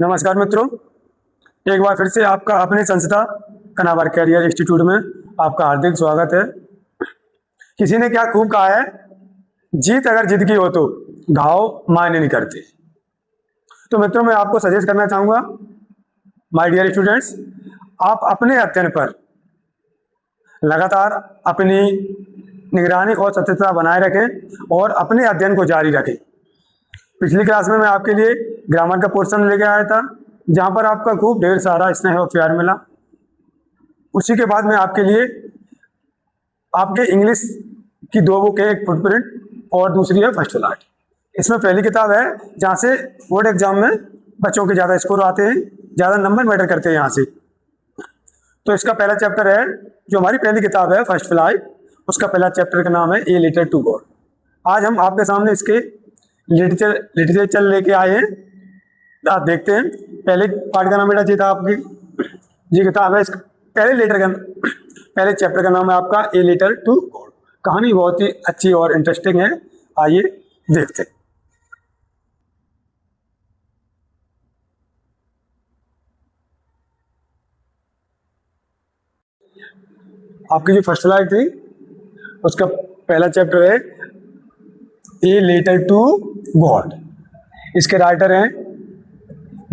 नमस्कार मित्रों, एक बार फिर से आपका अपनी संस्था कनावर कैरियर इंस्टीट्यूट में आपका हार्दिक स्वागत है। किसी ने क्या खूब कहा है, जीत अगर जिद की हो तो घाव मायने नहीं करते। तो मित्रों, मैं आपको सजेस्ट करना चाहूंगा, माय डियर स्टूडेंट्स, आप अपने अध्ययन पर लगातार अपनी निगरानी और सतर्कता बनाए रखें और अपने अध्ययन को जारी रखें। पिछली क्लास में मैं आपके लिए ग्रामर का पोर्शन लेके आया था, जहां पर आपका खूब ढेर सारा स्नेह और प्यार मिला। उसी के बाद मैं आपके लिए आपके इंग्लिश की दो बुक है, एक फुटप्रिंट और दूसरी है फर्स्ट फ्लाइट। इसमें पहली किताब है जहां से बोर्ड एग्जाम में बच्चों के ज़्यादा स्कोर आते हैं, ज़्यादा नंबर मैटर करते हैं यहाँ से। तो इसका पहला चैप्टर है, जो हमारी पहली किताब है फर्स्ट फ्लाइट, उसका पहला चैप्टर का नाम है ए लेटर टू गॉड। आज हम आपके सामने इसके लिटरेचर लेके आए हैं। आप देखते हैं, पहले पार्ट का नाम बेटा जी था आपकी, ये किताब है, इसका पहले चैप्टर का नाम है आपका ए लेटर टू गॉड। कहानी बहुत ही अच्छी और इंटरेस्टिंग है, आइए देखते हैं। आपकी जो फर्स्ट फ्लाइट थी उसका पहला चैप्टर है ए लेटर टू गॉड। इसके राइटर हैं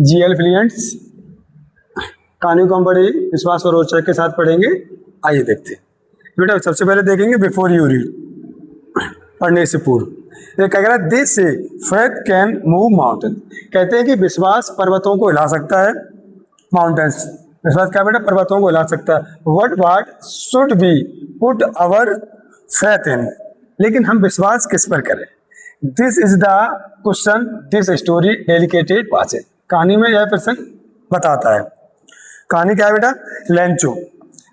जी.एल. फिलियंट्स। कहानी को हम बड़े विश्वास और रोचक के साथ पढ़ेंगे, आइए देखते हैं। बेटा सबसे पहले देखेंगे बिफोर यू रीड, पढ़ने से पूर्व। ये कह रहा है दिस से फेथ कैन मूव माउंटेन। कहते हैं कि विश्वास पर्वतों को हिला सकता है। माउंटेन्स, विश्वास क्या बेटा, पर्वतों को हिला सकता है। What should be put our faith in, लेकिन हम विश्वास किस पर करें। This is the question this story dedicated passage. कहानी में यह प्रश्न बताता है। कहानी क्या है बेटा,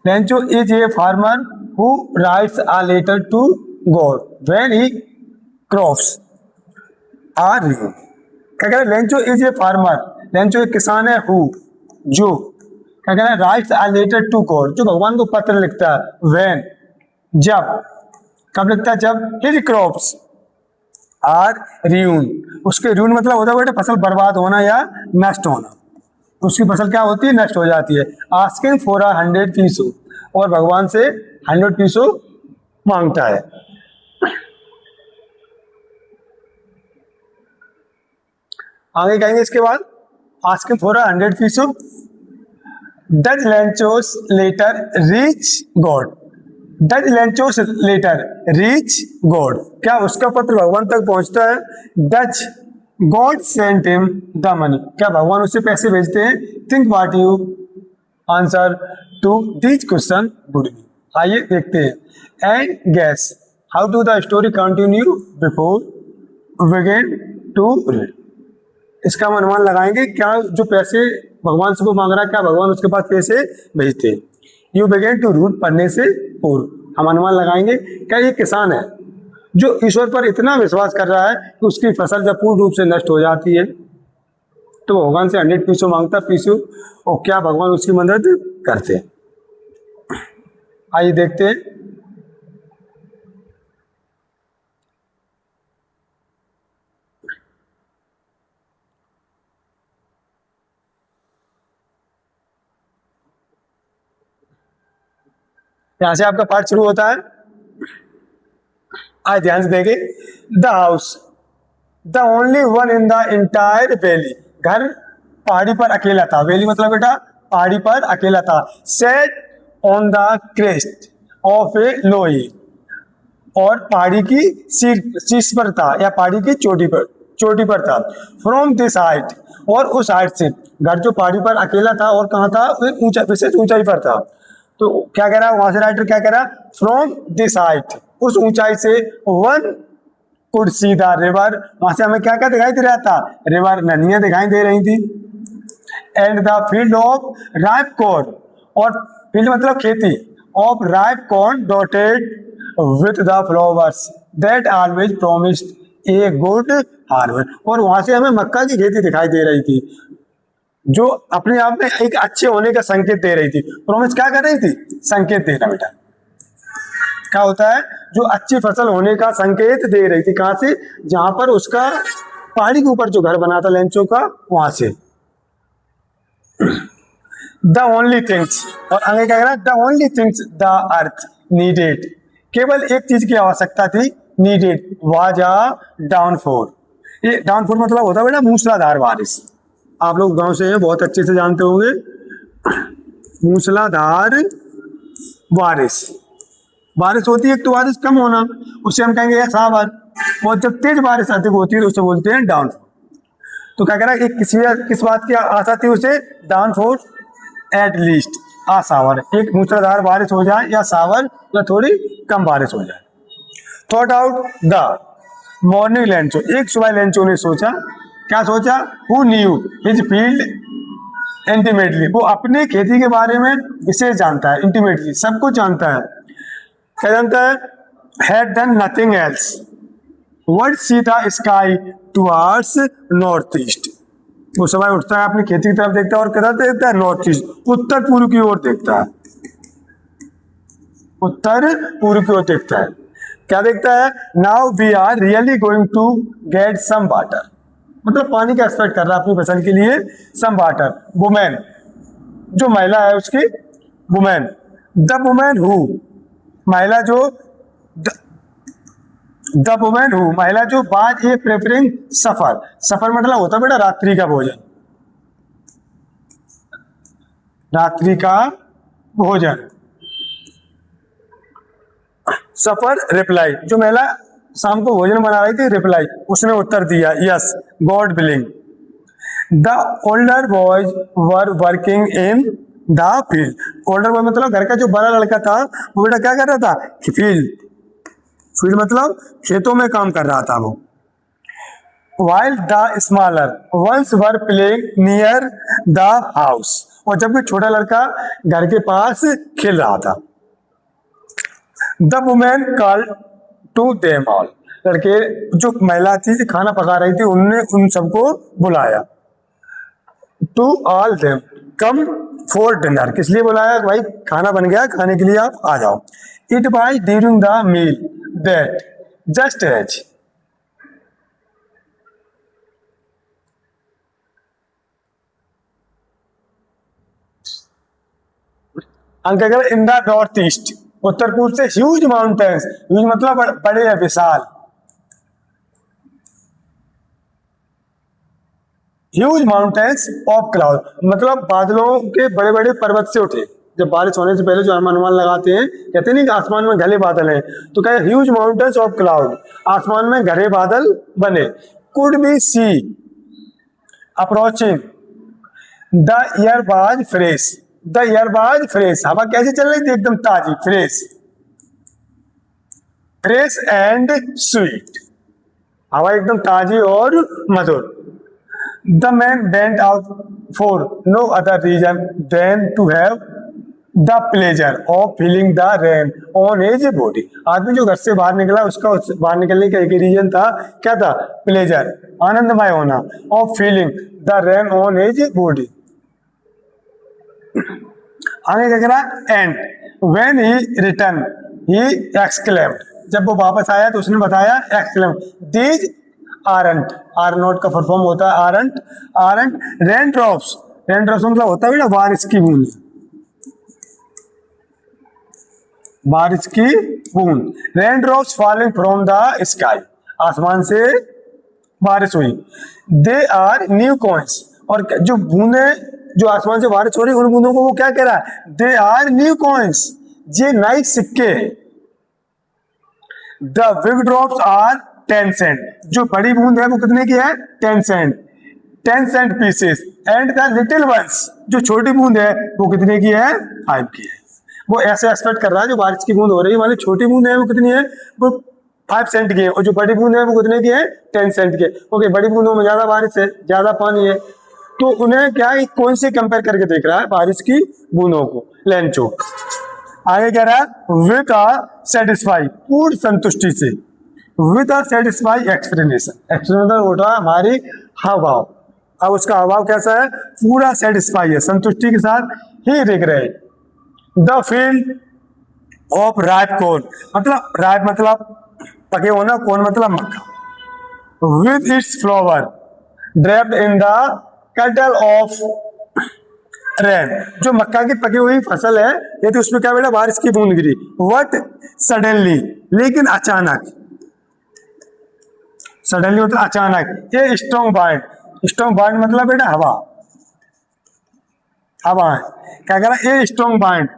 Lencho is a farmer who writes a letter to God when he crops are new. क्या कह रहे हैं, Lencho is a farmer, Lencho एक किसान है, हु जो क्या कह रहे हैं, writes a letter to God, जो भगवान को पत्र लिखता है, व्हेन जब, कब लिखता है, जब हिज क्रॉप्स आर र्यून, उसके र्यून मतलब होता है बेटा फसल बर्बाद होना या नष्ट होना। उसकी फसल क्या होती है, नष्ट हो जाती है। आस्किंग फॉर 100 पीसो, और भगवान से 100 पीसो मांगता है। आगे कहेंगे इसके बाद, asking for 100 peso. Does Lencho's letter reach God, does Lencho's letter reach God, क्या उसका पत्र भगवान तक पहुंचता है। Does God send him the money, क्या भगवान उससे पैसे भेजते हैं। Think what you answer to this question would be. आइए देखते हैं। And guess how to the story continue before begin to read. इसका हम अनुमान लगाएंगे, क्या जो पैसे भगवान से वो मांग रहा है, क्या भगवान उसके पास पैसे भेजते हैं। यू बिगिन टू रीड, पढ़ने से पूर्व हम अनुमान लगाएंगे, क्या ये किसान है जो ईश्वर पर इतना विश्वास कर रहा है कि उसकी फसल जब पूर्ण रूप से नष्ट हो जाती है तो वो भगवान से 100 पीसो मांगता, पीसो, और क्या भगवान उसकी मदद करते हैं। आइए देखते हैं। यहां से आपका पाठ शुरू होता है। आज ध्यान से देखें। The house, the only one in the entire valley, घर पहाड़ी पर अकेला था। वैली मतलब बेटा पहाड़ी पर अकेला था। Set on the crest of a low hill, और पहाड़ी की शीर्ष पर था, या पहाड़ी की चोटी पर था। फ्रॉम दिस हाइट, और उस हाइट से, घर जो पहाड़ी पर अकेला था और कहाँ था, ऊंचा, विशेष ऊंचाई पर था। तो क्या कह रहा है वहां से राइटर, क्या कह रहा है, फ्रॉम दिस हाइट, उस ऊंचाई से, one could see the river, वहां से हमें क्या क्या दिखाई दे रहा था, रिवर, नदियां दिखाई दे रही थी। And the field of ripe corn, और फील्ड मतलब खेती, of ripe corn dotted with the flowers that always promised a good harvest, और वहां से हमें मक्का की खेती दिखाई दे रही थी, जो अपने आप में एक अच्छे होने का संकेत दे रही थी। प्रोमिस क्या कर रही थी, संकेत देना बेटा। क्या होता है, जो अच्छी फसल होने का संकेत दे रही थी। कहां से, जहां पर उसका पहाड़ी के ऊपर जो घर बना था लेंचो का, वहां से। द ओनली थिंग्स, और आगे क्या कह रहा है, the only things the earth needed, केवल एक चीज की आवश्यकता थी, नीडेड वाज अ डाउनफॉल। ये डाउनफॉल मतलब होता है बेटा मूसलाधार बारिश। आप लोग गांव से हैं, बहुत अच्छे से जानते होंगे मूसलाधार बारिश। बारिश होती है एक तो बारिश कम होना, उससे हम कहेंगे सावर, और जब तेज बारिश अधिक होती है तो उसे बोलते हैं डाउनफॉल। तो क्या कह रहा है कि किस बात की आशा थी उसे, डाउनफॉल एट लीस्ट आ सावर, एक मूसलाधार बारिश हो जाए या सावर या थोड़ी कम बारिश हो जाए। Thought out the morning Lencho, एक सुबह लेंचो ने सोचा, क्या सोचा, who knew his field intimately, वो अपने खेती के बारे में विशेष जानता है, इंटीमेटली सब कुछ जानता है। क्या जानता है, had done nothing else word see the sky towards north east, वो सुबह उठता है अपनी खेती की तरफ देखता है और किधर देखता है, नॉर्थ ईस्ट, उत्तर पूर्व की ओर देखता है, उत्तर पूर्व की ओर देखता है। क्या देखता है, now we are really going to get some water, मतलब पानी का एक्सपेक्ट कर रहा है अपनी फसल के लिए, सम वाटर। वुमेन, जो महिला है उसकी, वुमेन, द वुमेन हु, महिला जो, द वुमेन हु, महिला जो, बाज ए प्रेफरिंग सफर, सफर मतलब होता है बेटा रात्रि का भोजन, रात्रि का भोजन। सफर रिप्लाई, जो महिला शाम को भोजन बना रही थी, रिप्लाई, उसने उत्तर दिया, yes God willing. The older boys were working in the field, older boy मतलब घर का जो बड़ा लड़का था वो बेटा क्या कर रहा था, फील्ड, फील्ड मतलब खेतों में काम कर रहा था वो। while the smaller ones were playing near the house, और जबकि छोटा लड़का घर के पास खेल रहा था। The woman called to them all, लड़के, जो महिला थी खाना पका रही थी, उनने उन सबको बुलाया। To all them come for dinner, किस लिए बुलाया, भाई खाना बन गया, खाने के लिए आप आ जाओ। It was during the meal that just as, अंक इन द नॉर्थ ईस्ट, उत्तर पूर्व से, ह्यूज माउंटेन्स, ह्यूज मतलब बड़े या विशाल, ह्यूज माउंटेन्स ऑफ क्लाउड मतलब बादलों के बड़े बड़े पर्वत से उठे। जब बारिश होने से पहले जो हम अनुमान लगाते हैं, कहते नहीं कि आसमान में घने बादल हैं, तो कहे ह्यूज माउंटेन्स ऑफ क्लाउड, आसमान में घने बादल बने। Could be see approaching, the air was fresh, the air was fresh, हवा कैसी चल रही थी, एकदम ताजी, फ्रेश, फ्रेश एंड स्वीट, हवा एकदम ताजी और मधुर। The man went out for no other reason than to have the pleasure of feeling the rain on his body, आदमी जो घर से बाहर निकला उसका बाहर निकलने का एक ही रीजन था, क्या था, प्लेजर, आनंदमय होना, of feeling the rain on his body. आगे क्या करा, and when he return he exclaimed, जब वो वापस आया तो उसने बताया, exclaimed, these aren't, are not का परफॉर्म होता है aren't, aren't rain drops, rain drops मतलब होता है ना बारिश की बूंद, बारिश की बूंद, rain drops falling from the sky, आसमान से बारिश हुई। दे आर न्यू कॉइन्स, और जो बूंदे जो आसमान से बारिश हो रही उन बूंदों को वो क्या कह रहा है, दे आर न्यू कॉइन्स, ये नए सिक्के। The big drops are 10 cent, जो बड़ी बूंद है वो कितने की है, 10 cent, 10 cent pieces. And the little ones, जो छोटी बूंद है वो कितने की है, 5 की है। वो ऐसे एक्सपेक्ट कर रहा है जो बारिश की बूंद हो रही है वाली छोटी बूंद है वो कितनी है, वो 5 सेंट की है, और जो बड़ी बूंद है वो कितने की है, 10 सेंट की है। ओके, बड़ी बूंदों में ज्यादा बारिश है, ज्यादा पानी है, तो उन्हें क्या कौन से कंपेयर करके देख रहा है, बारिश की बूंदों को, लेंचो। आगे कह रहा है विद अ सेटिस्फाई, पूर्ण संतुष्टि से, with a satisfy explanation, explanation होता है हमारी हाव भाव, अब उसका हाव भाव कैसा है, पूरा सेटिस्फाई है, संतुष्टि के साथ ही देख रहे हैं। The field of ripe corn, मतलब राइप मतलब पके होना, कॉर्न मतलब मक्का, with its flower draped in the curtain of rain, जो मक्का की पकी हुई फसल है यदि उसमें क्या बेटा बारिश की बूंद गिरी, व्हाट सडनली, लेकिन अचानक, सडनली मतलब अचानक, ये स्ट्रॉन्ग बाइंड, स्ट्रॉन्ग बाइंड मतलब बेटा हवा, हवा क्या कह रहा है, ये strong wind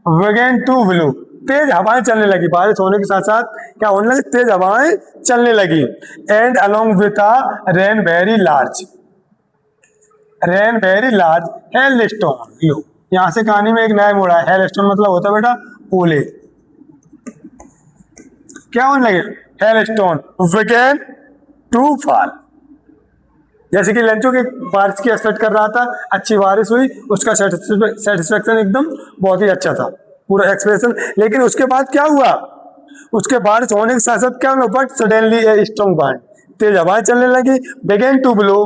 began to blow, तेज हवाएं चलने लगी, बारिश होने के साथ साथ क्या होने लगी, तेज हवाएं चलने लगी, and along with a rain very large, rain very large hailstone, लो यहां से कहानी में एक नया मोड़ है, हेल स्टोन मतलब होता है बेटा ओले, क्या होने लगे, hail stone began to fall, जैसे कि लंचो के बारिश की एक्सपेक्ट कर रहा था, अच्छी बारिश हुई, उसका सेटिस्फेक्शन एकदम बहुत ही अच्छा था पूरा एक्सप्रेशन, लेकिन उसके बाद क्या हुआ, उसके बारिश होने के साथ साथ क्या हुआ, but suddenly a strong wind, तेज हवाएं चलने लगी, began to blow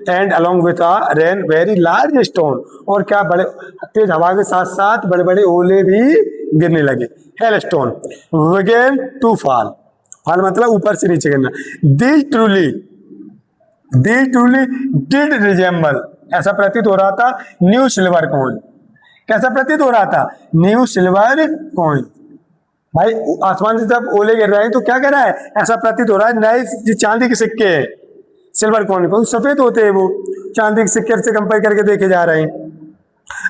and along with a rain very large stone, और क्या बड़े तेज हवा के साथ साथ बड़े बड़े ओले भी गिरने लगे, hail stone began to fall, fall मतलब ऊपर से नीचे गिरना, दिस ट्रूली डिड रिजेंबल, ऐसा प्रतीत हो रहा था न्यू सिल्वर कॉइन, कैसा प्रतीत हो रहा था, न्यू सिल्वर कॉइन, भाई आसमान से जब ओले गिर रहे हैं तो क्या कह रहा है, ऐसा प्रतीत हो रहा है नए चांदी के सिक्के हैं, सिल्वर कॉइन को सफेद होते हैं वो, चांदी के सिक्के से कंपेयर करके देखे जा रहे हैं,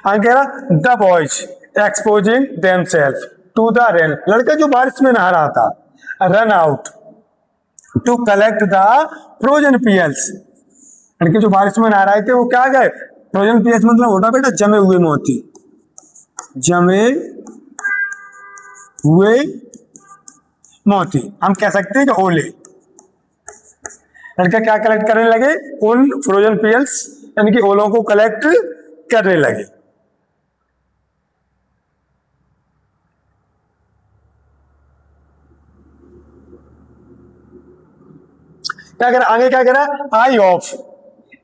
आगे कह रहा the boys exposing themselves to the rain, लड़का जो बारिश में नहा रहा था, run out to collect the frozen pearls, लड़के जो बारिश में नहा रहे थे वो क्या गए, फ्रोजन पियल्स मतलब होता बेटा जमे हुए मोती, जमे हुए मोती, हम कह सकते हैं कि ओले, लड़के क्या कलेक्ट करने लगे, उन फ्रोजन पियल्स यानी कि ओलों को कलेक्ट करने लगे, क्या करा आगे, क्या करा, I hope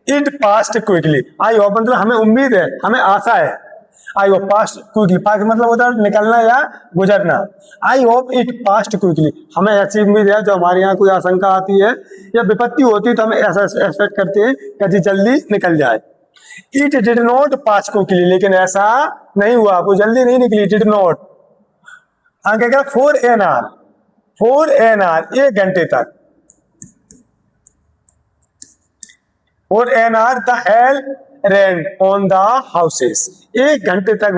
it past quickly, I hope मतलब हमें उम्मीद है, हमें आशा है, I hope past quickly, past मतलब होता है निकलना या गुजरना, I hope it past quickly, हमें ऐसी उम्मीद है, जो हमारे यहाँ कोई आशंका आती है या विपत्ति होती है तो हमें ऐसा एक्सपेक्ट करते हैं कि जल्दी निकल जाए, it did not pass quickly, लेकिन ऐसा नहीं हुआ, वो जल्दी नहीं निकली, डिड नॉट, आगे क्या, 4 4 1 घंटे तक, और an hour the hail rain on the houses, 1 घंटे तक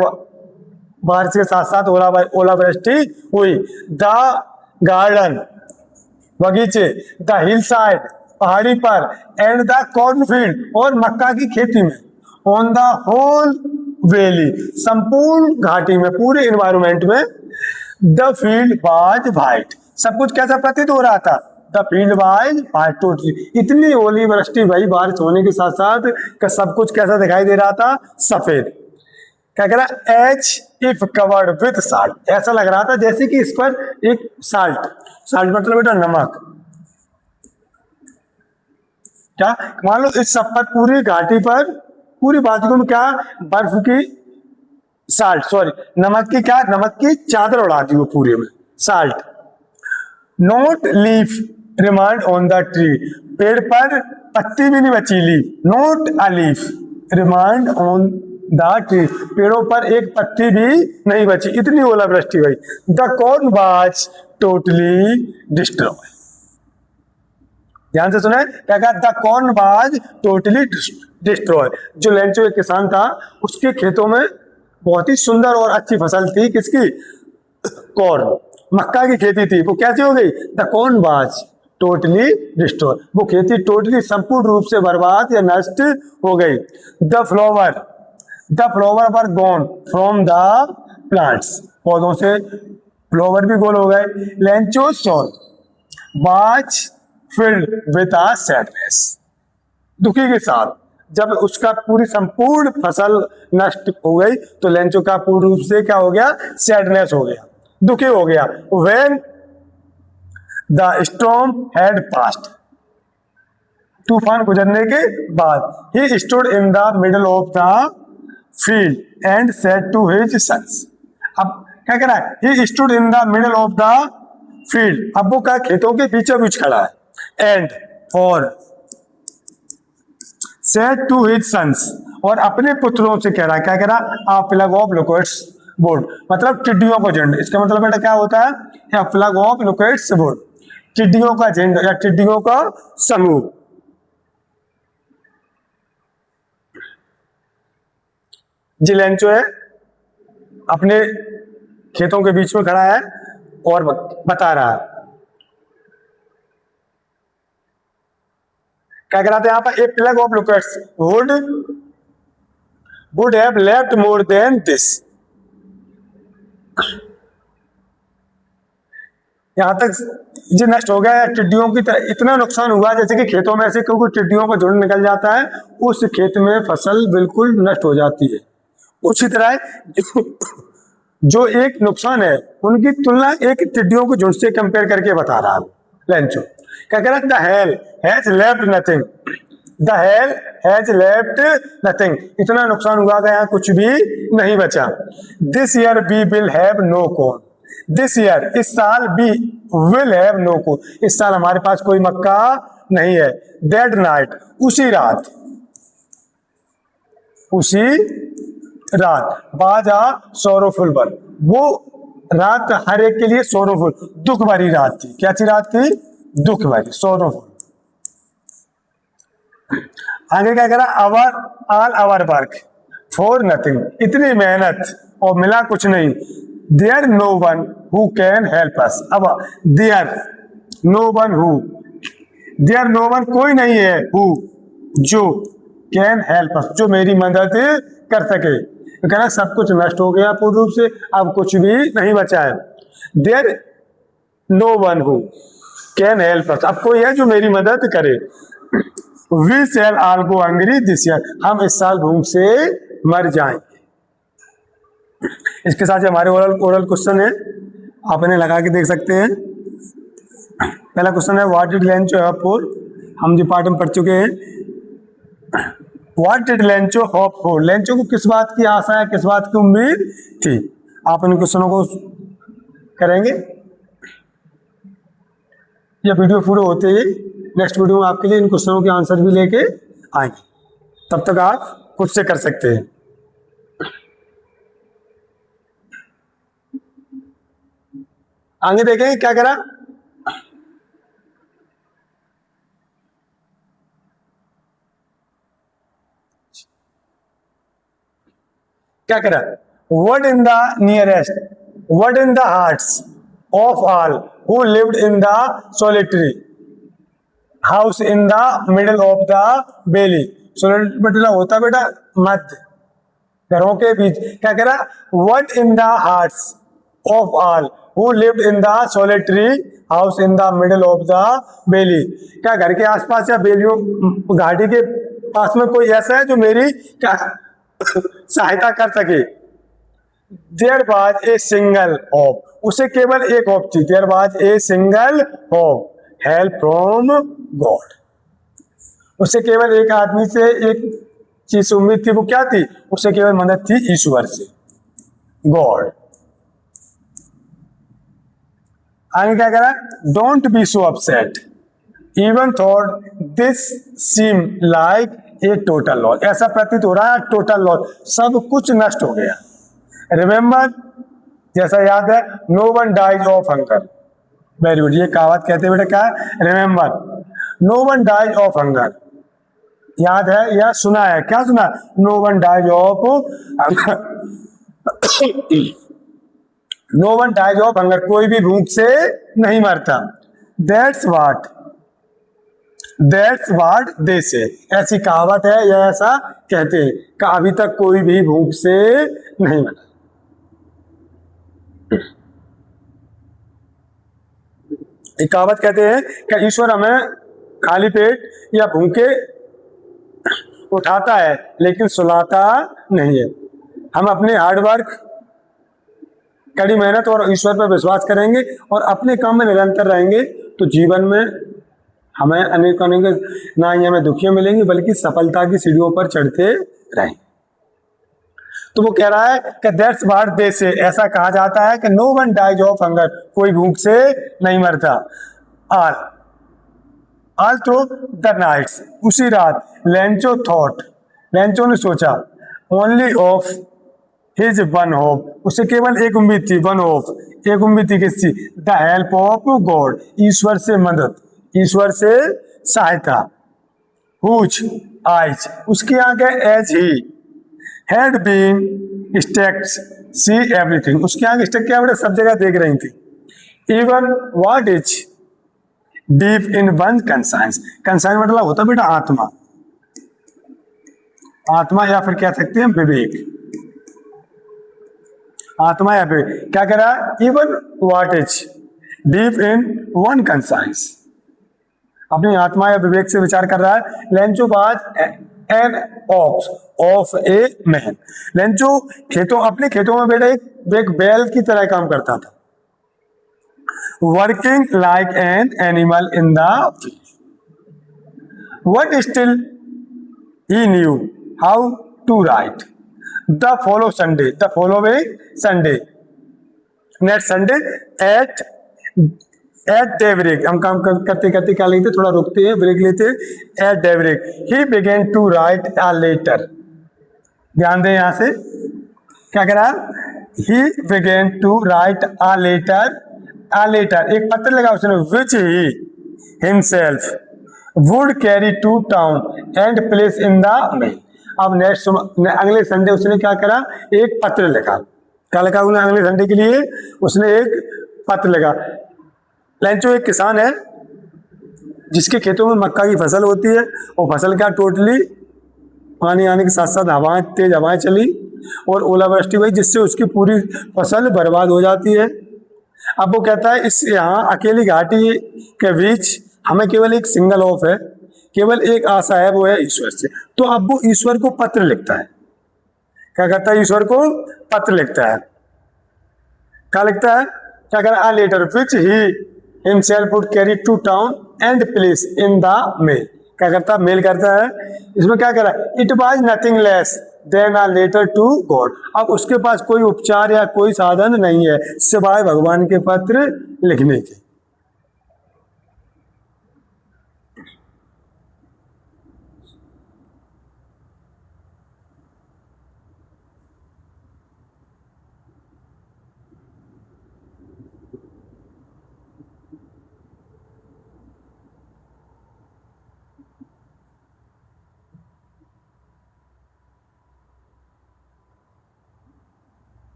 बारिश के साथ साथ ओलावृष्टि हुई, द गार्डन बगीचे, द हिल साइड पहाड़ी पर, एंड द कॉर्नफील्ड और मक्का की खेती में, ऑन द होल वैली संपूर्ण घाटी में, पूरे इन्वायरमेंट में, द फील्ड वाज वाइट, सब कुछ कैसा प्रतीत हो रहा था, the field wise white totally, इतनी ओली वृष्टि भाई बारिश होने के साथ साथ का सब कुछ कैसा दिखाई दे रहा था, सफेद, क्या कह रहा, H if covered with salt, ऐसा लग रहा था जैसे कि इस पर एक साल्ट, साल्ट मतलब बेटा नमक, क्या मान लो इस सब पर पूरी घाटी पर पूरी वादियों में क्या बर्फ की साल्ट सॉरी नमक की क्या, नमक की चादर उड़ा दी वो पूरे में, salt, note leaf remand on the tree, पेड़ पर पत्ती भी नहीं बची, leaf note a leaf remand on the tree, पेड़ों पर एक पत्ती भी नहीं बची, इतनी ओलावृष्टि हुई, the corn was totally destroy, ध्यान से सुना, क्या कहा, the corn was totally destroy, जो लेंचो एक किसान था उसके खेतों में बहुत ही सुंदर और अच्छी फसल थी, किसकी, कॉर्न, मक्का की खेती थी, वो कैसी हो गई, the corn was totally destroy, वो खेती टोटली संपूर्ण रूप से बर्बाद या नष्ट हो गई, the flower were gone from the plants, पौधों से फ्लावर भी गोल हो गए, Lencho soul was filled with a sadness, दुखी के साथ, जब उसका पूरी संपूर्ण फसल नष्ट हो गई तो लेंचो का पूर्ण रूप से क्या हो गया, सैडनेस हो गया, दुखी हो गया, when the storm had passed, तूफान गुजरने के बाद, he stood in the middle of the field and said to his sons, अब क्या कह रहा है, he stood in the middle of the field, अब वो क्या खेतों के बीचों बीच खड़ा है, एंड और सेड टू हिज सन्स, और अपने पुत्रों से कह रहा है, क्या कह रहा, a flock of locusts board, मतलब टिड्डियों का झुंड। इसका मतलब बेटा क्या होता है, a flock of locusts board, टिड्डियों का झुंड या टिड्डियों का समूह। जिलेंचो है, अपने खेतों के बीच में खड़ा है और बता रहा है, क्या कराते हैं यहाँ पर, a plague of locust would have left more than this. यहां तक ये नष्ट हो गया, टिड्डियों की इतना नुकसान हुआ जैसे कि खेतों में से कोई टिड्डियों का झुंड निकल जाता है, उस खेत में फसल बिल्कुल नष्ट हो जाती है। उसी तरह जो एक नुकसान है उनकी तुलना एक टिड्डियों के झुंड से कंपेयर करके बता रहा है लेंचो। क्या कह रहा है, the hail has left nothing, the hail has left nothing, इतना नुकसान हुआ गया कुछ भी नहीं बचा। This year we will have no corn, this year इस साल we will have no corn, इस साल हमारे पास कोई मक्का नहीं है। दैट नाइट उसी रात, उसी रात, बाज आ सोरोफुल वन, वो रात हर एक के लिए सोरोफुल, दुख भरी रात थी। क्या सी रात थी, दुख भरी, सोरोफुल। आगे क्या करा, our all our work for nothing, इतनी मेहनत और मिला कुछ नहीं। There no one who can help us, अब there no one who, there no one कोई नहीं है, हु जो, कैन हेल्प अस जो मेरी मदद कर सके। तो कहना सब कुछ नष्ट हो गया पूर्ण रूप से, अब कुछ भी नहीं बचा है। There no one who can help us, अब कोई है जो मेरी मदद करे। We shall all go hungry this year, हम इस साल भूख से मर जाएंगे। इसके साथ हमारे ओरल क्वेश्चन है, आप इन्हें लगा के देख सकते हैं। पहला क्वेश्चन है, what did Lencho hope for, हम जो पार्ट में पढ़ चुके हैं। What did Lencho hope for, Lencho को किस बात की आशा है, किस बात की उम्मीद थी। आप इन क्वेश्चनों को करेंगे। ये वीडियो पूरे होते ही नेक्स्ट वीडियो में आपके लिए इन क्वेश्चनों के आंसर भी लेके आएंगे, तब तक आप खुद से कर सकते हैं। आगे देखें क्या करा, क्या करा, word in the nearest, word in the hearts of all who lived in the solitary house in the middle of the belly. Solitary मतलब होता बेटा मध्य, घरों के बीच। क्या कह रहा, word in the hearts of all who lived in the solitary house in the middle of the belly. क्या घर के आसपास या बेलियों घाटी के पास में कोई ऐसा है जो मेरी क्या सहायता कर सके। There was a single hope, उसे केवल एक होप थी। There was a single hope, help from God, उसे केवल एक आदमी से एक चीज से उम्मीद थी, वो क्या थी, उसे केवल मदद थी ईश्वर से, गॉड। आगे क्या करा, don't be so upset even thought this seem like a total loss, ऐसा प्रतीत हो रहा है टोटल लॉस, सब कुछ नष्ट हो गया। रिमेंबर, जैसा याद है, no one dies of hunger, very good, ये कहावत कहते हैं बेटा क्या, remember no one dies of hunger, याद है या सुना है, क्या सुना, no one dies of hunger, no one dies of hunger, कोई भी भूख से नहीं मरता। दैट्स व्हाट दे से, ऐसी कहावत है या ऐसा कहते हैं कि अभी तक कोई भी भूख से नहीं मरा। एक कहावत कहते हैं कि ईश्वर हमें खाली पेट या भूखे उठाता है लेकिन सुलाता नहीं है। हम अपने हार्डवर्क, कड़ी मेहनत और ईश्वर पर विश्वास करेंगे और अपने काम में निरंतर रहेंगे तो जीवन में हमें अनेक ना ही हमें दुखियां मिलेंगी बल्कि सफलता की सीढ़ियों पर चढ़ते रहेंगे। तो वो कह रहा है कि दैट्स व्हाट दे से, ऐसा कहा जाता है कि no one dies of hunger, कोई भूख से नहीं मरता। ऑल थ्रू द नाइट्स, उसी रात, लेंचो थॉट, लेंचो ने सोचा only of his one hope, उसे केवल एक उम्मीद थी, वन होप, एक उम्मीद थी किसकी, द हेल्प ऑफ गॉड, ईश्वर से मदद, ईश्वर से सहायता, हुज आइज, उसकी आंखें as he had been stacked see everything, उसकी आंखें स्टेक किया बेटा सब जगह देख रही थी, even what is deep in one conscience, conscience मतलब होता बेटा आत्मा, आत्मा या फिर कह सकते हैं विवेक, आत्मा या फिर क्या कह रहा है, even what is deep in one conscience, अपनी आत्मा या विवेक से विचार कर रहा है। Lencho was an of a man, Lencho खेतों, अपने खेतों में बेटा एक बैल की तरह काम करता था, working like an animal in the what still he knew how to write the following Sunday next Sunday at daybreak, हम काम करते करते क्या लेते, थोड़ा रुकते हैं, ब्रेक लेते हैं, at daybreak he began to write a letter, ध्यान दें यहां से क्या कह रहा है, he began to write a letter, एक पत्र लगा उसने, which he himself would carry to town and place in the mail, अब नेक्स्ट अगले संडे उसने क्या करा, एक पत्र लिखा, क्या लिखा उसने अगले संडे के लिए, उसने एक पत्र लिखा। लेंचो एक किसान है जिसके खेतों में मक्का की फसल होती है, और फसल क्या टोटली पानी आने के साथ साथ हवाएं, तेज हवाएं चली और ओलावृष्टि हुई, जिससे उसकी पूरी फसल बर्बाद हो जाती है। अब वो कहता है इस यहाँ अकेली घाटी के बीच हमें केवल एक सिंगल ऑफ है, केवल एक आशा है, वो है ईश्वर से। तो अब वो ईश्वर को पत्र लिखता है, क्या करता है, ईश्वर को पत्र लिखता है, क्या लिखता है, क्या कर रहा है, letter which he himself would carry to town and place in the mail, क्या करता है, मेल करता है। इसमें क्या कर रहा है, it was nothing less than a letter to God, अब उसके पास कोई उपचार या कोई साधन नहीं है सिवाय भगवान के पत्र लिखने के।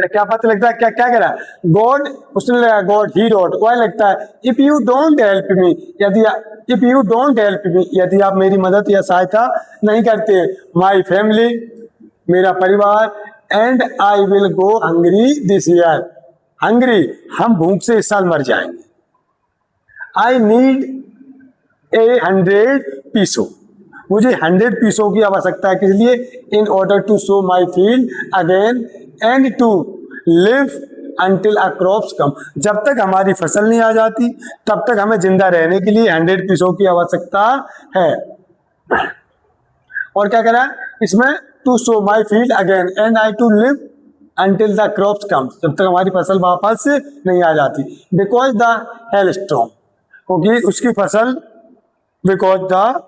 क्या पत्र लिखता है, क्या क्या कह रहा है, गॉड, उसने लगा गॉड ही रोट, वह लिखता है if you don't help me, यदि आप मेरी मदद या सहायता नहीं करते, माई फैमिली, मेरा परिवार, and I will go hungry this year, hungry, हम भूख से इस साल मर जाएंगे, आई नीड 100 पीसो, मुझे 100 पीसों की आवश्यकता है, किस लिए, in order to sow my field again and to live until a crops come, जब तक हमारी फसल नहीं आ जाती तब तक हमें जिंदा रहने के लिए 100 पीसों की आवश्यकता है। और क्या कह रहा है इसमें, to sow my field again and I to live until the crops come, जब तक हमारी फसल वापस नहीं आ जाती, बिकॉज द हेलस्टॉर्म, क्योंकि उसकी फसल, बिकॉज द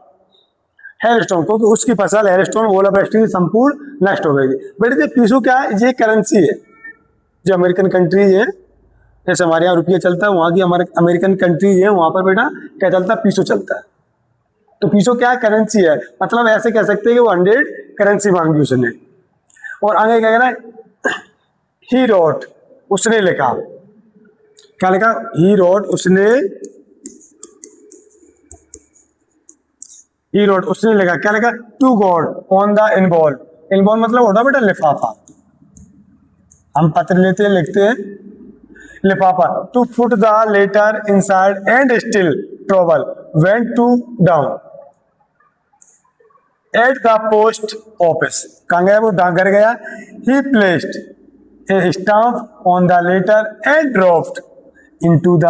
हेलस्टॉर्म, क्योंकि उसकी फसल हेलस्टॉर्म ओलावृष्टि से संपूर्ण नष्ट हो गई थी। बेटे ये पीसो क्या है, ये करेंसी है जो अमेरिकन कंट्री है, जैसे हमारे यहाँ रुपया चलता है, वहां की हमारे अमेरिकन कंट्री है, वहां पर बेटा क्या चलता है, पीसो चलता है। तो पीसो क्या करेंसी है, मतलब ऐसे कह सकते हैं कि वो 100 करेंसी मांगी उसने। और आगे क्या कह रहा है, ही रोट, उसने लिखा, क्या लिखा, ही रोट, उसने लिखा, क्या लिखा, to God on the envelope, envelope मतलब होता बेटा लिफाफा, हम पत्र लेते हैं, लिखते हैं, लिफाफा, to put the letter inside and still trouble went to down at the post office, कहाँ गया वो, डाकघर गया, he placed a stamp on the letter and dropped into the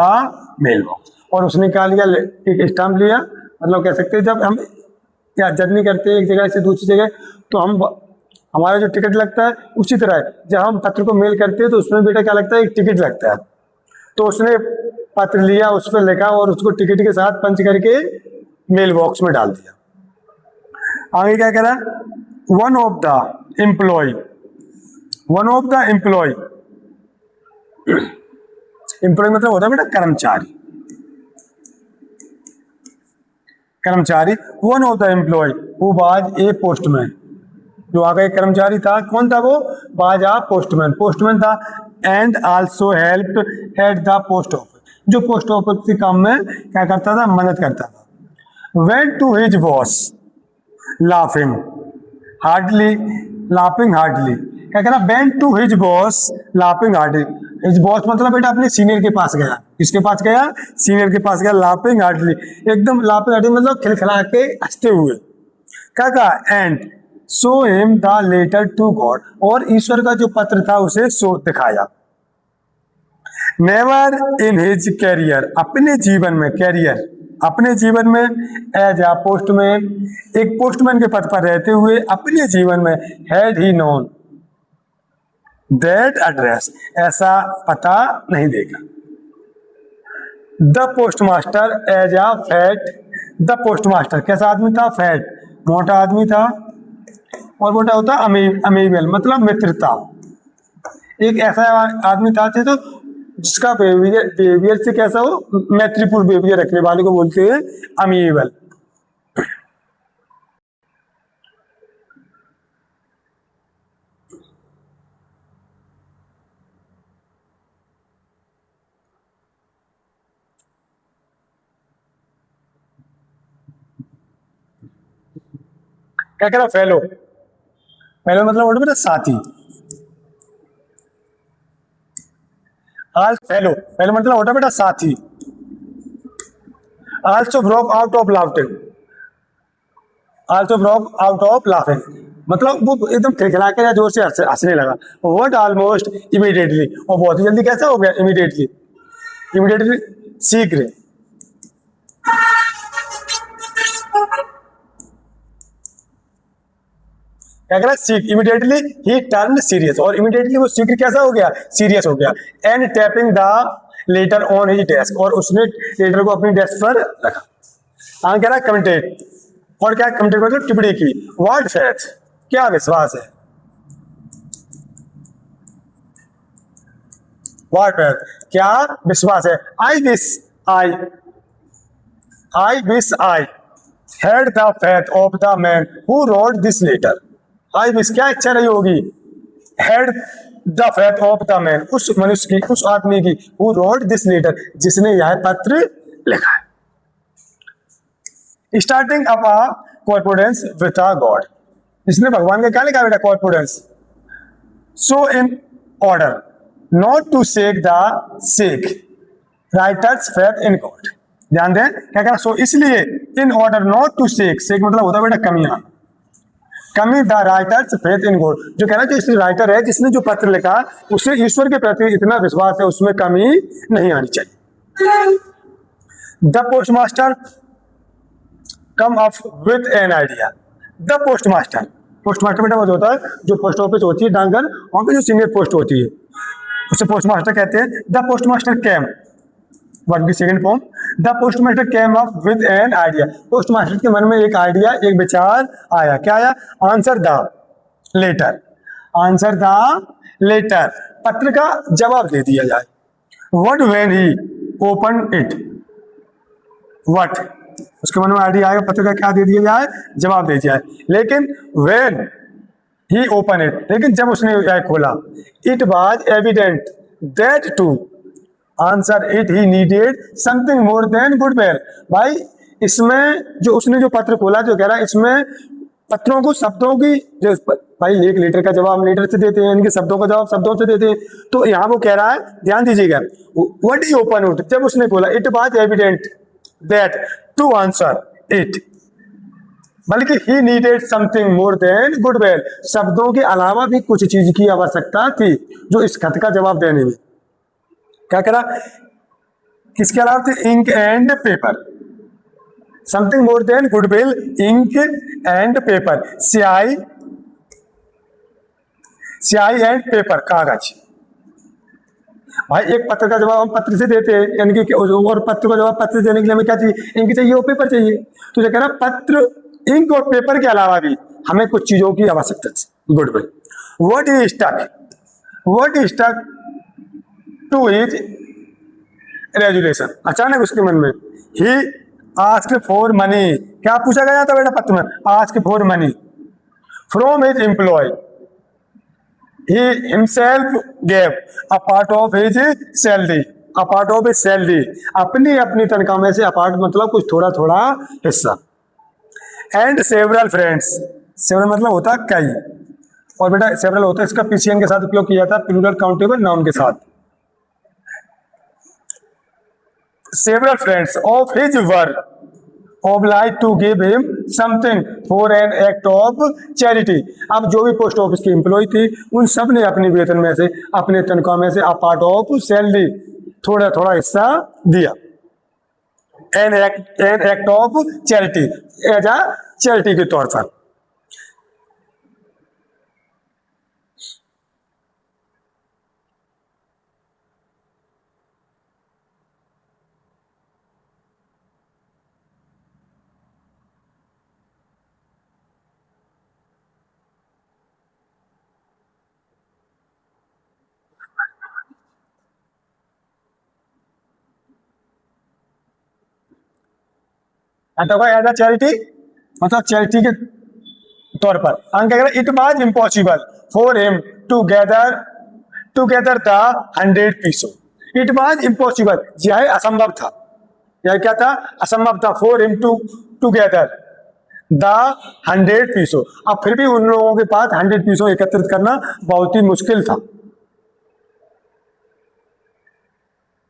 mail box, और उसने क्या लिया, एक स्टाम्प लिया, मतलब कह सकते हैं जब हम या जर्नी करते हैं एक जगह से दूसरी जगह, तो हम, हमारा जो टिकट लगता है उसी तरह है, जब हम पत्र को मेल करते हैं तो उसमें बेटा क्या लगता है, एक टिकट लगता है, तो उसने पत्र लिया, उस पर लिखा और उसको टिकट के साथ पंच करके मेल बॉक्स में डाल दिया। आगे क्या करा, one of the employ, one of the employ, employ मतलब होता है बेटा कर्मचारी, कर्मचारी। One of the employ who was a postman, जो आगे एक कर्मचारी था, कौन था वो, वाज आ पोस्टमैन, पोस्टमैन था। And also helped at the post office, जो पोस्ट ऑफिस के काम में क्या करता था, मदद करता था। Went to his boss laughing hardly, laughing hardly, क्या करा, went to his boss laughing hardly. His boss मतलब बेटा अपने सीनियर के पास गया, किसके पास गया, सीनियर के पास गया, लाफिंग हार्डली, एकदम लाफिंग हार्डली मतलब खिलखिला के हंसते हुए। क्या कहा, and show him the letter to God, और ईश्वर का जो पत्र था उसे शो दिखाया। नेवर इन हिज कैरियर, अपने जीवन में, कैरियर अपने जीवन में, एज आ पोस्टमैन, एक पोस्टमैन के पद पर रहते हुए अपने जीवन में, had he known that address, ऐसा पता नहीं देखा। The postmaster as a fat, the postmaster कैसा आदमी था, फैट मोटा आदमी था, और मोटा होता अमीबल मतलब मित्रता, एक ऐसा आदमी था तो जिसका बिहेवियर से कैसा हो, मैत्रीपूर्ण बिहेवियर रखने वाले को बोलते हैं अमीबल। क्या कह रहा, फेलो, फेलो मतलब बोलते बेटा साथी। आज फेलो, फेलो मतलब होता बेटा साथी। Also broke out of laughing, also broke out of laughing मतलब वो एकदम खिलखिला के जोर से हंसने लगा। वर्ड ऑलमोस्ट इमीडिएटली, और बहुत ही जल्दी कैसा हो गया, इमीडिएटली, इमीडिएटली शीघ्र। क्या कह रहा, इमीडिएटली ही टर्न सीरियस, और इमीडिएटली वो शीघ्र कैसा हो गया, सीरियस हो गया। And tapping the later on his desk, और उसने लेटर को अपनी डेस्क पर रखा। आगे कह रहा कमेंटेट, और क्या कमेंटेट मतलब टिप्पणी की। व्हाट फेथ, क्या विश्वास है, व्हाट फेथ क्या विश्वास है। I wish I, I wish I had the faith of the man who wrote this letter. I wish क्या इच्छा नहीं होगी, had the faith of the man उस मनुष्य की, उस आदमी की, हु रोट दिस लेटर जिसने यह पत्र लिखा है। Starting up a correspondence with a God, इसने भगवान का क्या लिखा बेटा, correspondence. So in order not to shake the shake writer's faith in God, ध्यान दें क्या कहना, सो इसलिए in order not to shake, shake मतलब होता है बेटा कमियां, कमी the writer's faith in God, जो कहना जो इसलिए राइटर है जिसने जो पत्र लिखा उसे ईश्वर के प्रति इतना विश्वास है, उसमें कमी नहीं आनी चाहिए। The postmaster come up with an idea, the postmaster, postmaster बेटा वो होता है जो पोस्ट ऑफिस होती है, डाकघर, वहां पे जो सीनियर पोस्ट होती है उसे पोस्टमास्टर कहते हैं। द पोस्टमास्टर कैम, वर्ब की second form, the postmaster came up with an idea, postmaster के मन में एक आइडिया, एक विचार आया। क्या आया, answer the letter, answer the letter, पत्र का जवाब दे दिया जाए। What when he open it, what उसके मन में आइडिया आएगा, पत्र का क्या दे दिया जाए, जवाब दे दिया जाए। लेकिन व्हेन ही ओपन इट, लेकिन जब उसने यह खोला, it was evident that to answer it he needed something more than goodwill. भाई इसमें जो उसने जो पत्र खोला, जो कह रहा है इसमें पत्रों को शब्दों की, जो भाई एक लेटर का जवाब लेटर से देते हैं, इनके शब्दों का जवाब शब्दों से देते हैं, तो यहाँ वो कह रहा है, ध्यान दीजिएगा, व्हाट ही ओपन इट, जब उसने खोला, it was evident that to answer it, बल्कि he needed something more than goodwill, शब्दों के अलावा भी कुछ चीज की आवश्यकता थी जो इस खत का जवाब देने में। क्या करा, किसके अलावा थे, ink and paper, something more than goodwill, ink and paper, स्याही, स्याही एंड पेपर कागज। भाई एक पत्र का जवाब हम पत्र से देते हैं, यानी कि और पत्र का जवाब पत्र से देने के लिए हमें क्या चाहिए, इंक चाहिए और पेपर चाहिए। तो जो कह रहा पत्र, इंक और पेपर के अलावा भी हमें कुछ चीजों की आवश्यकता है। Good bye. What is stuck to his resolution. अचानक उसके मन में, ही आस्क्ड फॉर मनी, क्या पूछा गया था बेटा पत्र में, asked for money from his employ, he himself gave a part of his salary, a part of his salary, अपनी तनख्वाह में से अपार्ट मतलब कुछ थोड़ा थोड़ा हिस्सा। एंड सेवरल फ्रेंड्स, सेवरल मतलब होता कई, और बेटा सेवरल होता है इसका पीसीएन के साथ उपयोग किया था, प्लूरल काउंटेबल नाउन के साथ। Several friends of his were obliged to give him something for an act of charity। अब जो भी पोस्ट ऑफिस की एम्प्लॉय थी उन सब ने अपने वेतन में से, अपने तनख्वाह में से अ पार्ट ऑफ सैलरी, थोड़ा थोड़ा हिस्सा दिया। An act of charity, as a charity के तौर पर। एज अ चैरिटी मतलब चैरिटी के तौर पर। It was impossible for him to gather the 100 पीसों। इट वाज इम्पॉसिबल, यह असंभव था, यह क्या था, असंभव था, for him to gather the 100 पीसों। अब फिर भी उन लोगों के पास 100 पीसों एकत्रित करना बहुत ही मुश्किल था।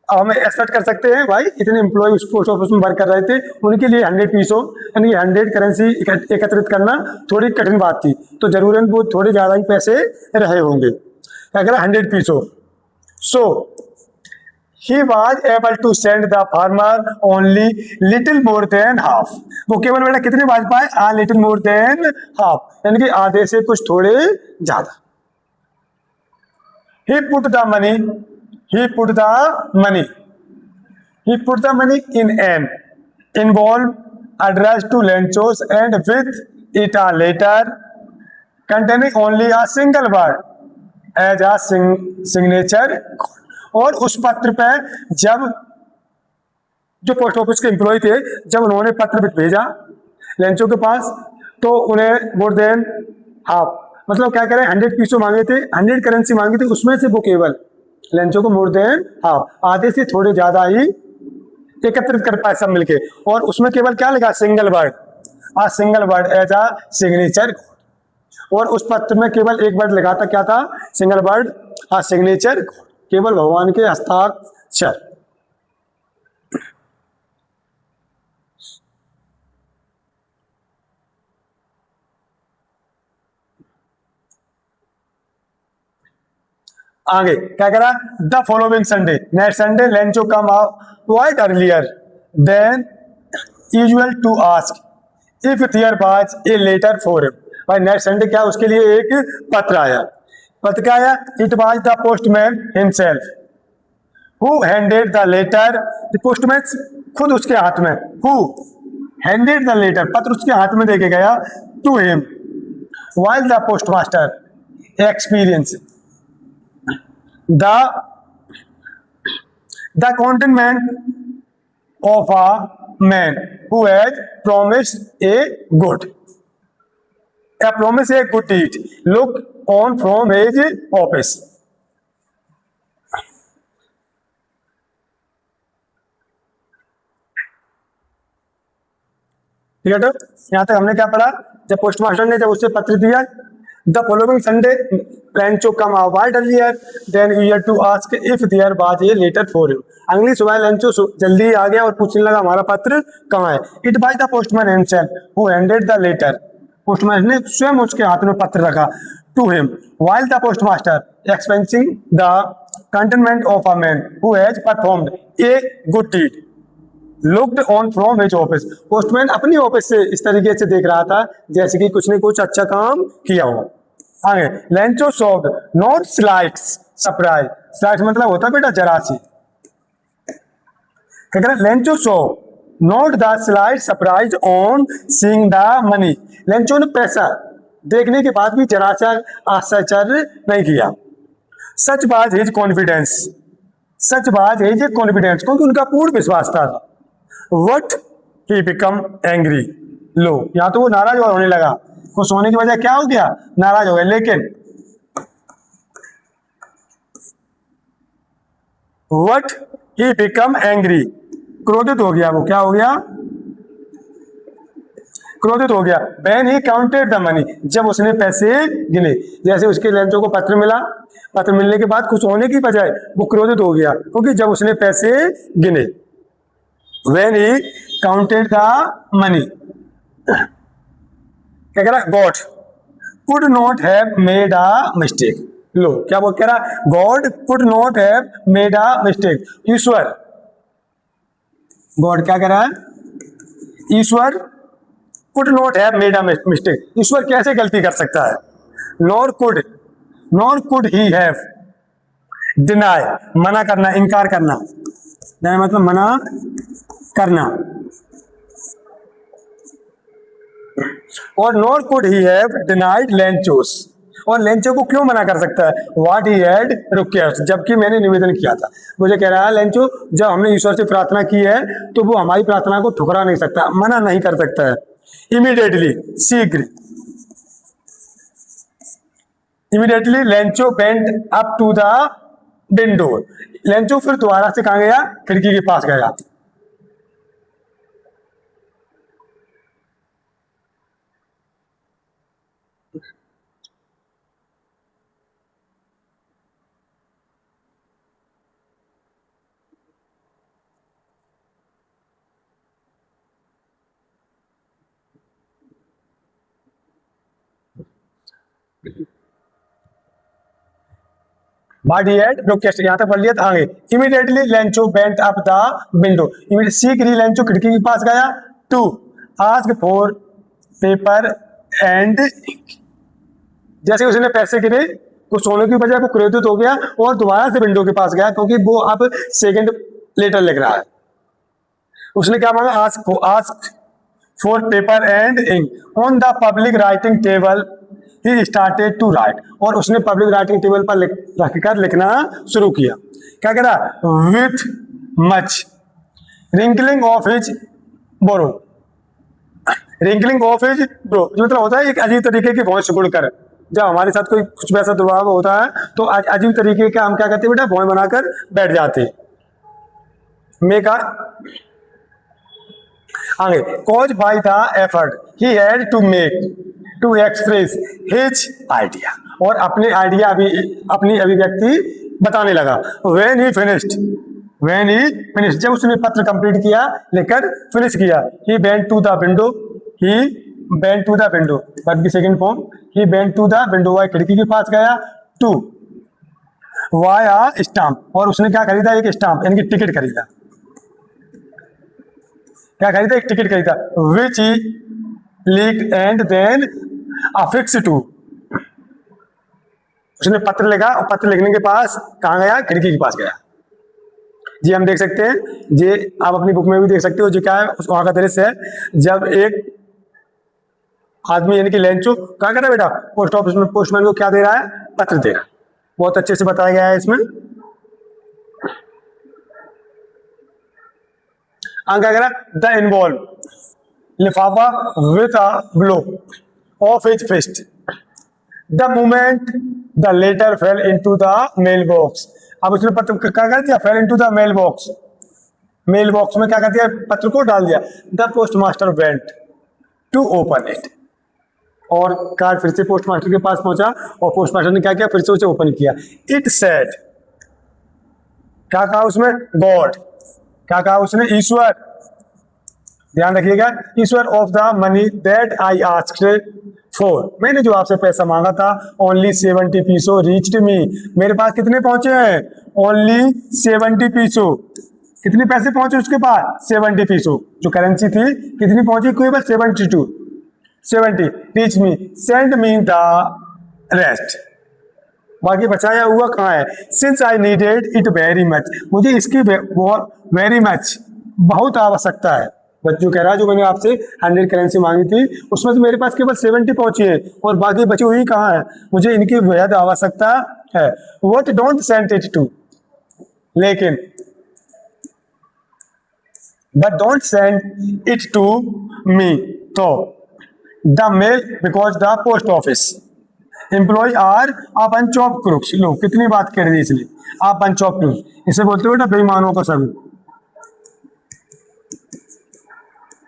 अब हम एक्सपेक्ट कर सकते हैं भाई इतने एम्प्लॉय उस पोस्ट ऑफिस में वर्क कर रहे थे, उनके लिए 100 पीसों यानी 100 करेंसी एकत्रित करना थोड़ी कठिन बात थी, तो जरूरन वो थोड़े ज्यादा ही पैसे रहे होंगे। अगर 100 पीसों, so he was able to send the farmer only little more than half. वो केवल बेटा कितने बाज पाए, a little more than half, यानी कि आधे से कुछ थोड़े ज्यादा। He put the money in an envelope addressed to Lenchos and with it a letter containing only a single word as a signature। और उस पत्र पे जब जो पोस्ट ऑफिस के एम्प्लॉय थे, जब उन्होंने पत्र भेजा लेंचो के पास, तो उन्हें मोर देन हाफ मतलब क्या करें, 100 पीसों मांगे थे, 100 करेंसी मांगी थी, उसमें से वो केवल लेंचो को मोर देन हाफ, आधे से थोड़े ज्यादा ही एकत्रित कर पाए सब मिलके। और उसमें केवल क्या लिखा, single word as a signature. और उस पत्र में केवल एक वर्ड लिखा था, क्या था, सिंगल वर्ड, अ सिग्नेचर, केवल भगवान के हस्ताक्षर। आगे क्या करा, the following Sunday, next Sunday Lencho come quite earlier than usual to ask if there was a letter for him. भाई नेक्स्ट संडे क्या, उसके लिए एक पत्र आया। पत्र क्या आया, it was the postman himself who handed the letter. पोस्टमैन खुद उसके हाथ में, हु हैंडेड द लेटर, पत्र उसके हाथ में देके गया, to him while the postmaster experience the contentment of a man who has promised a good deed look on from his office। ठीक है, तो यहां तक हमने क्या पढ़ा, जब पोस्टमास्टर ने जब उससे पत्र दिया, the following Sunday Lencho come avoid earlier than usual to ask if there was a letter for him. अगली सुबह लेंचो जल्दी आ गया और पूछने लगा हमारा पत्र कहाँ है। It by the postman himself who handed the letter, postman ने स्वयं उसके हाथ में पत्र रखा, to him while the postmaster experiencing the contentment of a man who has performed a good deed looked on from his office. पोस्टमैन अपनी office से इस तरीके से देख रहा था जैसे कि कुछ ने कुछ अच्छा काम किया हो। आगे Lencho soft not slides surprise, surprise मतलब होता है बेटा जरा सी। क्या कह रहा है, Lencho so note the slide surprise on seeing the money. Lencho ने पैसा देखने के बाद भी जरा सा आश्चर्य नहीं किया। सच बात हिज कॉन्फिडेंस, सच बात हिज कॉन्फिडेंस, क्योंकि उनका पूर्ण विश्वास था। वट ही बिकम एंग्री, लो या तो वो नाराज होने लगा, खुश होने की वजह क्या हो गया, नाराज हो गया। लेकिन वट ही बिकम एंग्री, क्रोधित हो गया, वो क्या हो गया, क्रोधित हो गया। When he counted the money, जब उसने पैसे गिने। जैसे उसके लेंचो को पत्र मिला, पत्र मिलने के बाद खुश होने की बजाय वो क्रोधित हो गया, क्योंकि जब उसने पैसे गिने। When he counted the money, क्या कह रहा, God could not have made a mistake. लो क्या वो कह रहा, God could not have made a mistake. ईश्वर, गॉड क्या कह रहा है, ईश्वर could not have made a mistake, ईश्वर कैसे गलती कर सकता है। Nor could he have, deny मना करना, इनकार करना, डिनाई मतलब मना करना। और nor could he have denied लेंचोस, और लेंचो को क्यों मना कर सकता है, व्हाट ही हैड रिक्वेस्ट, जबकि मैंने निवेदन किया था। मुझे कह रहा है लेंचो, जब हमने ईश्वर से प्रार्थना की है तो वो हमारी प्रार्थना को ठुकरा नहीं सकता, मना नहीं कर सकता है। इमीडिएटली, शीघ्र, immediately Lencho bent up to the window, Lencho फिर दोबारा से कहां गया, खिड़की के पास गया। बॉडी एट ब्रोकेस्ट, यहां तक पढ़ लिया था, आगे। Immediately Lencho bent up the window, शीघ्र लेंचो खिड़की के पास गया। To ask for paper and, जैसे उसने पैसे गिरे, कुछ सोने की बजाय वो क्रोधित हो गया और दोबारा से विंडो के पास गया, क्योंकि वो अब सेकंड लेटर लिख रहा है। उसने क्या मांगा, ask for paper and ink on the public writing table he started to write, और उसने पब्लिक राइटिंग टेबल पर रखकर लिखना शुरू किया। क्या कह रहा, with much wrinkling of his brow, wrinkling of his brow जो मतलब होता है एक अजीब तरीके की भौं सिकुड़कर, जब हमारे साथ कोई कुछ वैसा दुर्भाव होता है तो अजीब तरीके का हम क्या कहते हैं बेटा, भौं बनाकर बैठ जाते हैं। मेक आगे, cause by the effort he had to make to express his idea, और अपने आइडिया अपनी अभिव्यक्ति बताने लगा। व्हेन ही फिनिश्ड, जब उसने पत्र कंप्लीट किया, लेकर फिनिश किया। He went to the window, he went to the window, verb की second form, he went to the window, वह खिड़की के पास गया। टू वाई आ स्टाम्प, और उसने क्या खरीदा, एक स्टाम्प यानी कि टिकट खरीदा। क्या खरीदा, एक टिकट खरीदा। Which he licked and then affix to, उसने पत्र लिखा और पत्र लिखने के पास कहां गया, खिड़की के पास गया। जी हम देख सकते हैं, ये आप अपनी बुक में भी देख सकते हो, जो क्या है उस वहां का दृश्य है। जब एक आदमी यानी कि लेंचो क्या कर रहा है बेटा, पोस्ट ऑफिस में पोस्टमैन को क्या दे रहा है, पत्र दे रहा है। बहुत अच्छे से बताया गया है इसमें। क्या कह रहा है, द इन्वॉल्व लिफाफा with a blow of his fist the moment the letter fell into the mail box. अब उसने पत्र क्या कर दिया, fell into the mail box, mailbox में क्या कर दिया, पत्र को डाल दिया। The postmaster went to open it, और कार्ड फिर से पोस्ट मास्टर के पास पहुंचा और पोस्ट मास्टर ने क्या किया, फिर से उसे ओपन किया। इट सेड, क्या कहा उसमें, गॉड, क्या कहा उसने, ईश्वर, ध्यान रखिएगा, ईश्वर of the money that I asked for, मैंने जो आपसे पैसा मांगा था, ओनली 70 पीसो रीच्ड मी, मेरे पास कितने पहुंचे हैं, ओनली 70 पीसो, कितने पैसे पहुंचे उसके पास, 70 पीसो, जो करेंसी थी कितनी पहुंची, केवल 70 reach me, send me the rest, बाकी बचाया हुआ कहाँ है? Since I needed it very much, मुझे इसकी वेरी मच बहुत आवश्यकता है। बच्चों कह रहा है जो मैंने आपसे 100 करेंसी मांगी थी उसमें से मेरे पास केवल 70 पहुंची है और बाकी बची हुई कहाँ है? मुझे इनकी बेहद आवश्यकता है। But don't send it to, लेकिन but don't send it to me, to the mail because the post office employ are a bunch of crooks. लो कितनी बात कर रही है इसलिए, आप बंच ऑफ क्रूक्स, इसे बोलते हो बेटा बेईमानों का समूह,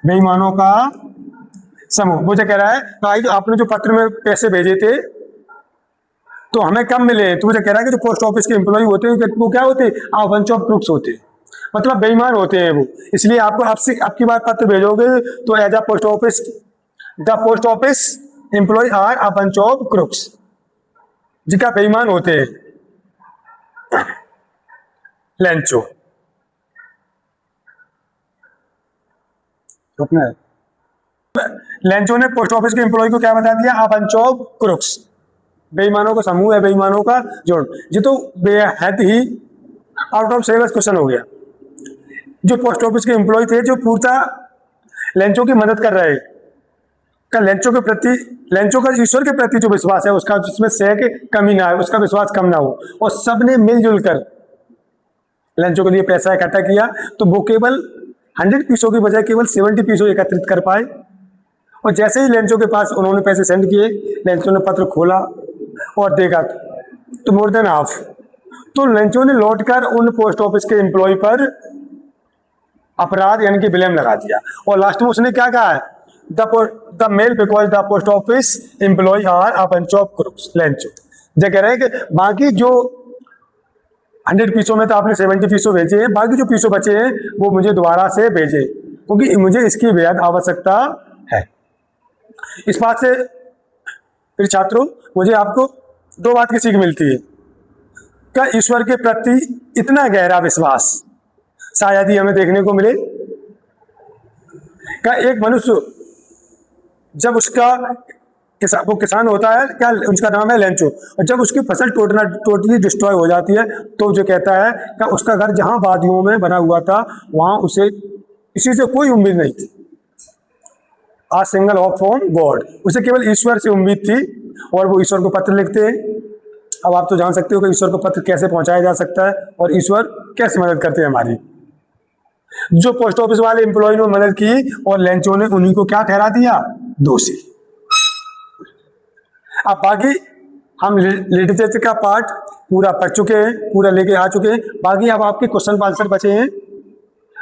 बेईमानों का समूह। मुझे कह रहा है भाई आपने जो पत्र में पैसे भेजे थे तो हमें कम मिले, तो मुझे कह रहा है कि जो पोस्ट ऑफिस के एम्प्लॉय होते हैं वो क्या होते हैं? आप बंच ऑफ क्रूक्स होते हैं, मतलब बेईमान होते हैं वो। इसलिए आपको आपसे अब की बार पत्र भेजोगे तो as a post office, the post office employ are a bunch of crooks, जी क्या बेईमान होते हैं, लेंचो। रुकना है। लेंचो ने पोस्ट ऑफिस के एम्प्लॉय को क्या बता दिया? अ बंच ऑफ क्रूक्स, बेईमानों का समूह है, बेईमानों का जोड़। ये तो बेहद ही आउट ऑफ सिलेबस क्वेश्चन हो गया। जो पोस्ट ऑफिस के एम्प्लॉय थे जो पूर्णतः लेंचो की मदद कर रहे का लेंचो के प्रति, लेंचो का ईश्वर के प्रति जो विश्वास है उसका, जिसमें से कमी ना है, उसका विश्वास कम ना हो, और सबने मिलजुल कर लेंचो के लिए पैसा इकट्ठा किया, तो वो केवल 100 पीसों की बजाय केवल 70 पीसों एकत्रित कर पाए। और जैसे ही लेंचो के पास उन्होंने पैसे सेंड किए, लेंचो ने पत्र खोला और देखा तो मोर देन हाफ, तो लेंचो ने लौटकर उन पोस्ट ऑफिस के एम्प्लॉय पर अपराध यानी कि ब्लेम लगा दिया। और लास्ट में उसने क्या कहा है? The mail because the post office employ are a bunch of crooks, Lencho. जो कह रहे हैं कि बाकी जो 100 पीसों में तो आपने 70 पीसों भेजे हैं, बाकी जो पीसों बचे हैं वो मुझे दोबारा से भेजे, क्योंकि मुझे इसकी बेहद आवश्यकता है। इस बात से फिर छात्रों मुझे आपको दो बात की सीख मिलती है। क्या ईश्वर के प्रति इतना गहरा विश्वास शायद ही हमें देखने को मिले। क्या एक मनुष्य जब उसका वो किसान होता है, क्या उसका नाम है लेंचो, और जब उसकी फसल टोटली डिस्ट्रॉय हो जाती है तो जो कहता है कि उसका घर जहां वादियों में बना हुआ था वहां उसे किसी से कोई उम्मीद नहीं थी। आ सिंगल होप फ्रॉम गॉड, उसे केवल ईश्वर से उम्मीद थी, और वो ईश्वर को पत्र लिखते हैं। अब आप तो जान सकते हो कि ईश्वर को पत्र कैसे पहुंचाया जा सकता है और ईश्वर कैसे मदद करते हैं हमारी। जो पोस्ट ऑफिस वाले एम्प्लॉय ने मदद की और लेंचो ने उन्हीं को क्या ठहरा दिया? दोषी। अब बाकी हम लिटरेचर का पार्ट पूरा पढ़ चुके हैं, पूरा लेके आ चुके हैं। बाकी अब आपके क्वेश्चन आंसर बचे हैं,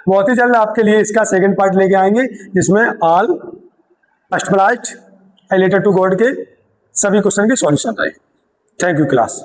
बहुत ही जल्द आपके लिए इसका सेकंड पार्ट लेके आएंगे, जिसमें all first flight letter to God के सभी क्वेश्चन के सॉल्यूशन आए। Thank you class.